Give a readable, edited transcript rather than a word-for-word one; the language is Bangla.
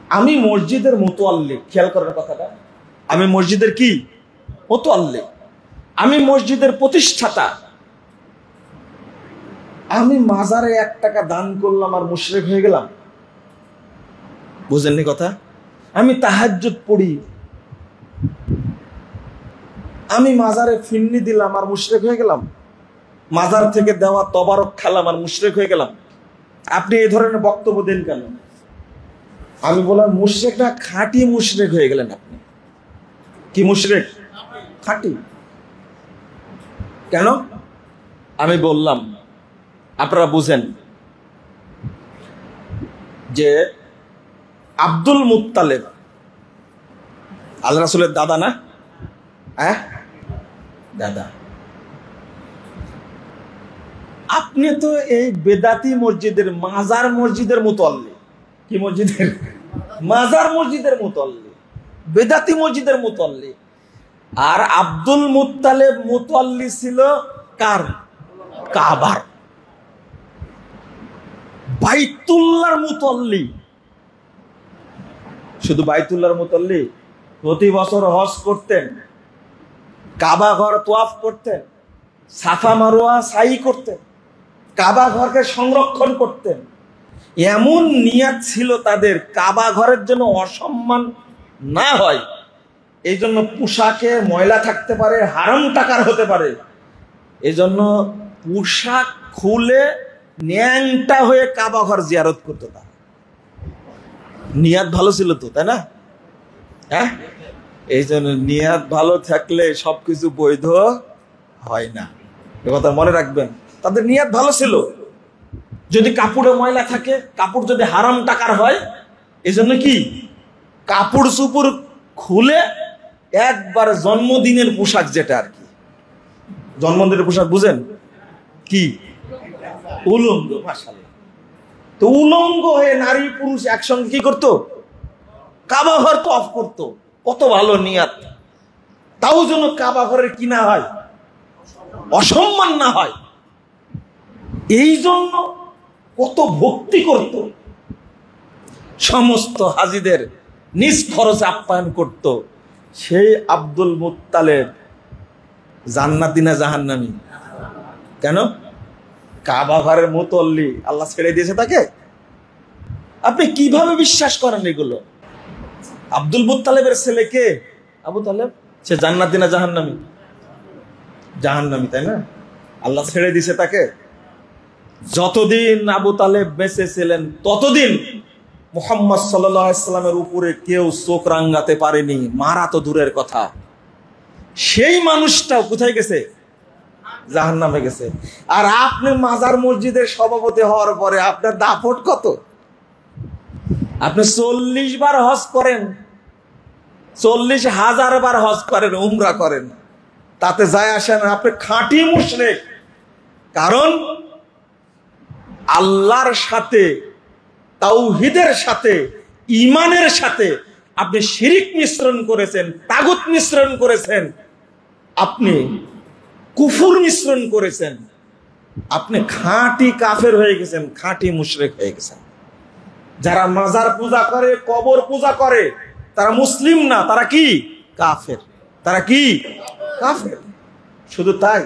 আমি মসজিদের মুতাল্লি, খেয়াল করার কথাটা, আমি মসজিদের কি মুতাল্লি, আমি মসজিদের প্রতিষ্ঠাতা। আমি মাজারে 1 টাকা দান করলাম আর মুশরিক হয়ে গেলাম? বুঝেননি কথা? আমি তাহাজ্জুদ পড়ি, আমি মাজারে ফিন্নি দিলাম আর মুশরিক হয়ে গেলাম? মাজার থেকে দেওয়া তবারক খেলাম আর মুশরিক হয়ে গেলাম? আপনি এই ধরনের বক্তব্য দেন কেন? আমি বললাম মুশরিক না, খাঁটি মুশরিক হয়ে গেলেন আপনি। কি মুশরিক? খাঁটি। কেন? আমি বললাম আপনারা বুঝেন যে আব্দুল মুত্তালেব আল্লাহ রাসূলের দাদা না? হ্যাঁ দাদা। আপনি তো এই বেদাতি মসজিদের, মাজার মসজিদের মুতাল্লি। কি মসজিদের? মাজার মসজিদের মুতাল্লি, বেদাতি মসজিদের মুতাল্লি। আর আব্দুল মুত্তালেব মুতাল্লি ছিল কার? কাবার, বাইতুল্লাহর মুতাল্লি। শুধু বাইতুল্লাহর মুতাল্লি, প্রতি বছর হজ করতেন, কাবা ঘর তোয়াফ করতেন, সাফা মারওয়া সাই করতেন, কাবা ঘরকে সংরক্ষণ করতেন। এমন নিয়াত ছিল তাদের, কাবা ঘরের জন্য অসম্মান না হয়, এই জন্য পোশাকে ময়লা থাকতে পারে, হারাম টাকার হতে পারে, এই জন্য পোশাক খুলে ন্যাংটা হয়ে কাবা ঘর জিয়ারত করতো। তারা নিয়াত ভালো ছিল তো, তাই না? হ্যাঁ, এই জন্য নিয়াত ভালো থাকলে সবকিছু বৈধ হয় না, এ কথা মনে রাখবেন। তাদের নিয়াত ভালো ছিল। যদি কাপড়ে ময়লা থাকে, কাপড় যদি হারাম টাকার হয়, এই জন্য কি কাপড় চুপড় খুলে একবার জন্মদিনের পোশাক, যেটা আর কি জন্মদিনের পোশাক বুঝেন কি? উলঙ্গ। মাশাআল্লাহ। তো উলঙ্গ হয়ে নারী পুরুষ একসঙ্গে কি করতো? কাবা ঘর তো অফ করতো। কত ভালো নিয়াত। তাও যেন কাবা ঘরের কি না হয়, অসম্মান না হয়, এই জন্য কত ভক্তি করত। সমস্ত হাজিদের নিজ খরচে আপ্যায়ন করত। সেই আব্দুল মুত্তালেব জান্নাতি না জাহান্নামী? কেন? কাবা ঘরের মুতাল্লি, আল্লাহ ছেড়ে দিয়েছে তাকে। আপনি কিভাবে বিশ্বাস করেন এগুলো? আব্দুল মুত্তালেবের ছেলে কে? আবু তালেব। সে জান্নাতি না জাহান্নামী? জাহান্নামী, তাই না? আল্লাহ ছেড়ে দিয়েছে তাকে। যতদিন আবু তালেব বেঁচে ছিলেন ততদিন মুহাম্মদ সাল্লাল্লাহু আলাইহি সাল্লামের উপরে কেউ চোখ রাঙাতে পারেনি, মারা তো দূরের কথা। সেই মানুষটাও কোথায় গেছে? জাহান্নামে গেছে। আর আপনি মাজার মসজিদের সভাপতি হওয়ার পরে আপনার দাপট কত? আপনি 40 বার হজ করেন, 40,000 বার হজ করেন, উমরা করেন, তাতে যায় আসে না। আপনি খাঁটি মুশরিক। কারণ আল্লাহর সাথে, তাওহীদের সাথে, ঈমানের সাথে আপনি শিরিক মিশ্রণ করেছেন, তাগুত মিশ্রণ করেছেন, আপনি কুফর মিশ্রণ করেছেন। আপনি খাঁটি কাফের হয়ে গেছেন, খাঁটি মুশরিক হয়ে গেছেন। যারা মাজার পূজা করে, কবর পূজা করে, তারা মুসলিম না, তারা কি? কাফের। তারা কি? কাফের। শুধু তাই